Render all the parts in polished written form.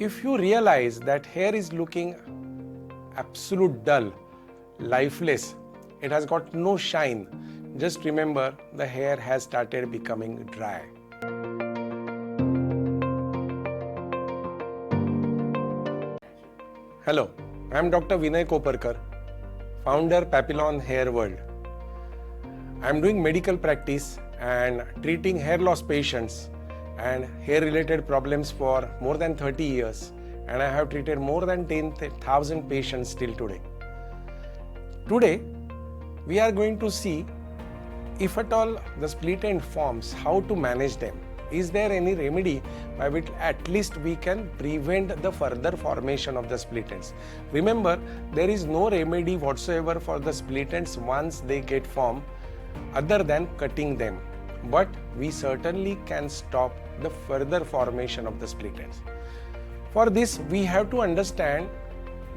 If you realize that hair is looking absolute dull, lifeless, it has got no shine, just remember the hair has started becoming dry. Hello, I am Dr. Vinay Koparkar, founder Papillon Hair World. I am doing medical practice and treating hair loss patients and hair related problems for more than 30 years, and I have treated more than 10,000 patients till today. Today we are going to see, if at all the split end forms, how to manage them. Is there any remedy by which at least we can prevent the further formation of the split ends? Remember, there is no remedy whatsoever for the split ends once they get formed other than cutting them. But we certainly can stop the further formation of the split ends. For this, we have to understand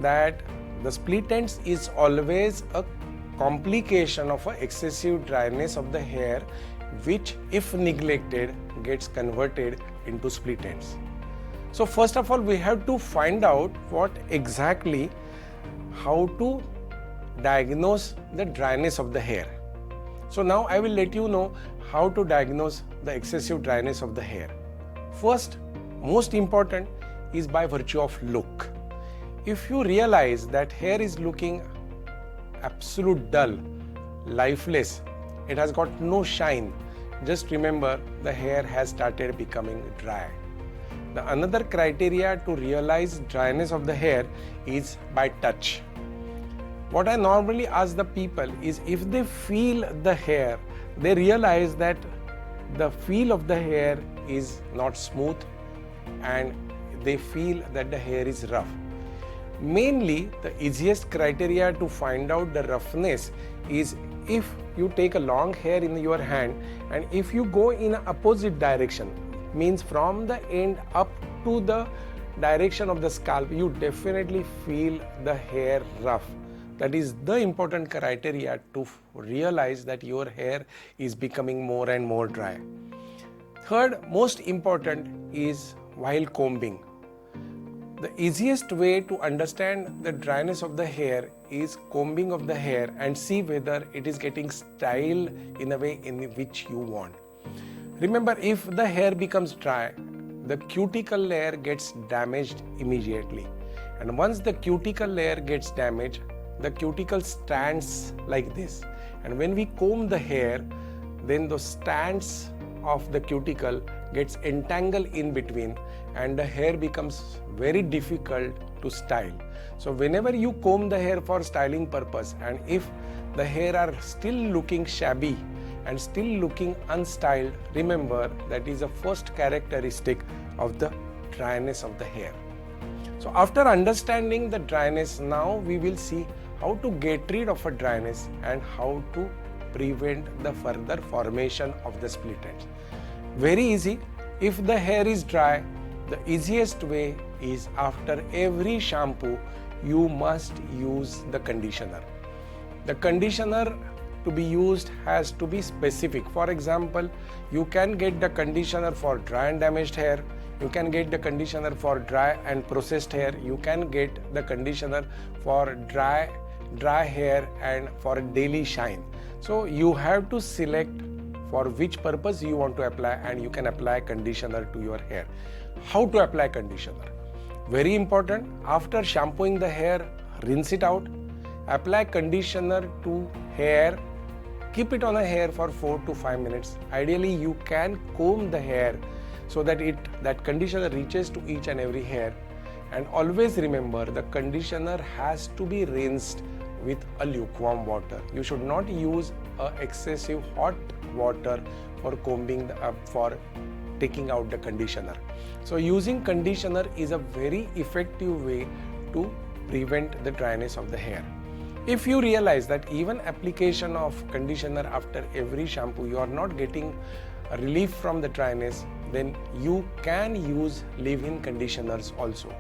that the split ends is always a complication of an excessive dryness of the hair, which if neglected gets converted into split ends. So first of all, we have to find out how to diagnose the dryness of the hair. So now I will let you know how to diagnose the excessive dryness of the hair. First, most important is by virtue of look. If you realize that hair is looking absolute dull, lifeless, it has got no shine, just remember the hair has started becoming dry. The another criteria to realize dryness of the hair is by touch. What I normally ask the people is, if they feel the hair, they realize that the feel of the hair is not smooth and they feel that the hair is rough. Mainly, the easiest criteria to find out the roughness is if you take a long hair in your hand and if you go in an opposite direction, means from the end up to the direction of the scalp, you definitely feel the hair rough. That is the important criteria to realize that your hair is becoming more and more dry. Third, most important is while combing. The easiest way to understand the dryness of the hair is combing of the hair and see whether it is getting styled in a way in which you want. Remember, if the hair becomes dry, the cuticle layer gets damaged immediately. And once the cuticle layer gets damaged, the cuticle stands like this. And when we comb the hair, then the strands of the cuticle gets entangled in between and the hair becomes very difficult to style. So whenever you comb the hair for styling purpose, and if the hair are still looking shabby and still looking unstyled, remember that is the first characteristic of the dryness of the hair. So after understanding the dryness, now we will see how to get rid of a dryness and how to prevent the further formation of the split ends. Very easy. If the hair is dry, the easiest way is after every shampoo, you must use the conditioner. The conditioner to be used has to be specific. For example, you can get the conditioner for dry and damaged hair. You can get the conditioner for dry and processed hair. You can get the conditioner for dry hair and for daily shine. So you have to select for which purpose you want to apply, and you can apply conditioner to your hair. How to apply conditioner? Very important. After shampooing the hair, rinse it out. Apply conditioner to hair. Keep it on a hair for 4 to 5 minutes. Ideally, you can comb the hair so that that conditioner reaches to each and every hair. And always remember, the conditioner has to be rinsed with a lukewarm water. You should not use excessive hot water for combing for taking out the conditioner. So using conditioner is a very effective way to prevent the dryness of the hair. If you realize that even application of conditioner after every shampoo, you are not getting a relief from the dryness, then you can use leave-in conditioners also.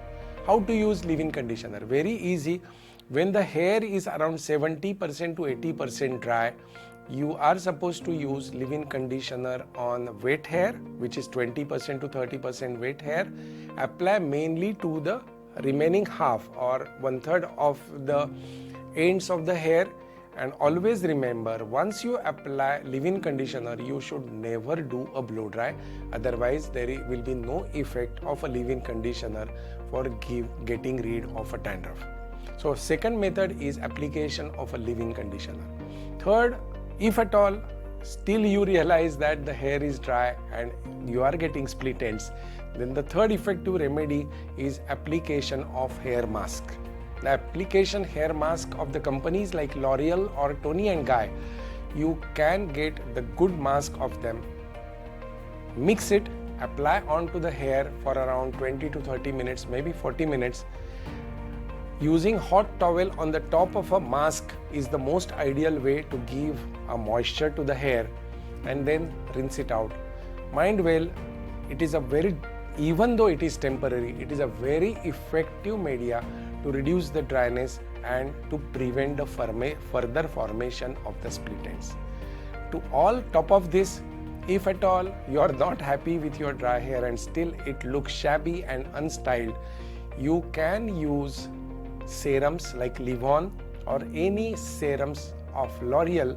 How to use leave-in conditioner? Very easy. When the hair is around 70% to 80% dry, you are supposed to use leave-in conditioner on wet hair, which is 20% to 30% wet hair. Apply mainly to the remaining half or 1/3 of the ends of the hair. And always remember, once you apply leave-in conditioner, you should never do a blow dry. Otherwise, there will be no effect of a leave-in conditioner for getting rid of a dandruff. So second method is application of a leave-in conditioner. Third, if at all still you realize that the hair is dry and you are getting split ends, then the third effective remedy is application of hair mask. The application hair mask of the companies like L'Oreal or Toni & Guy, you can get the good mask of them. Mix it, apply onto the hair for around 20 to 30 minutes, maybe 40 minutes. Using hot towel on the top of a mask is the most ideal way to give a moisture to the hair, and then rinse it out. Mind well, it is even though it is temporary, it is a very effective media to reduce the dryness and to prevent the further formation of the split ends. To all top of this, if at all you are not happy with your dry hair and still it looks shabby and unstyled, you can use serums like Livon or any serums of L'Oreal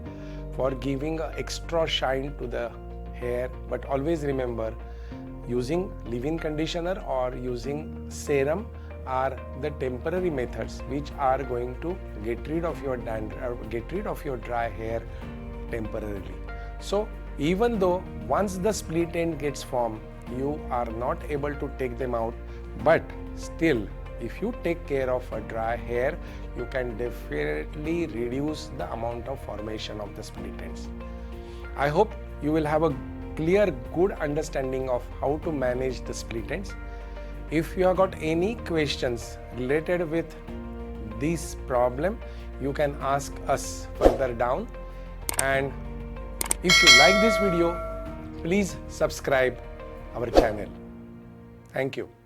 for giving an extra shine to the hair. But always remember, using leave-in conditioner or using serum are the temporary methods which are going to get rid of your dry hair temporarily. So even though once the split end gets formed, you are not able to take them out, but still if you take care of a dry hair, you can definitely reduce the amount of formation of the split ends. I hope you will have a clear, good understanding of how to manage the split ends. If you have got any questions related with this problem, you can ask us further down. And if you like this video, please subscribe our channel. Thank you.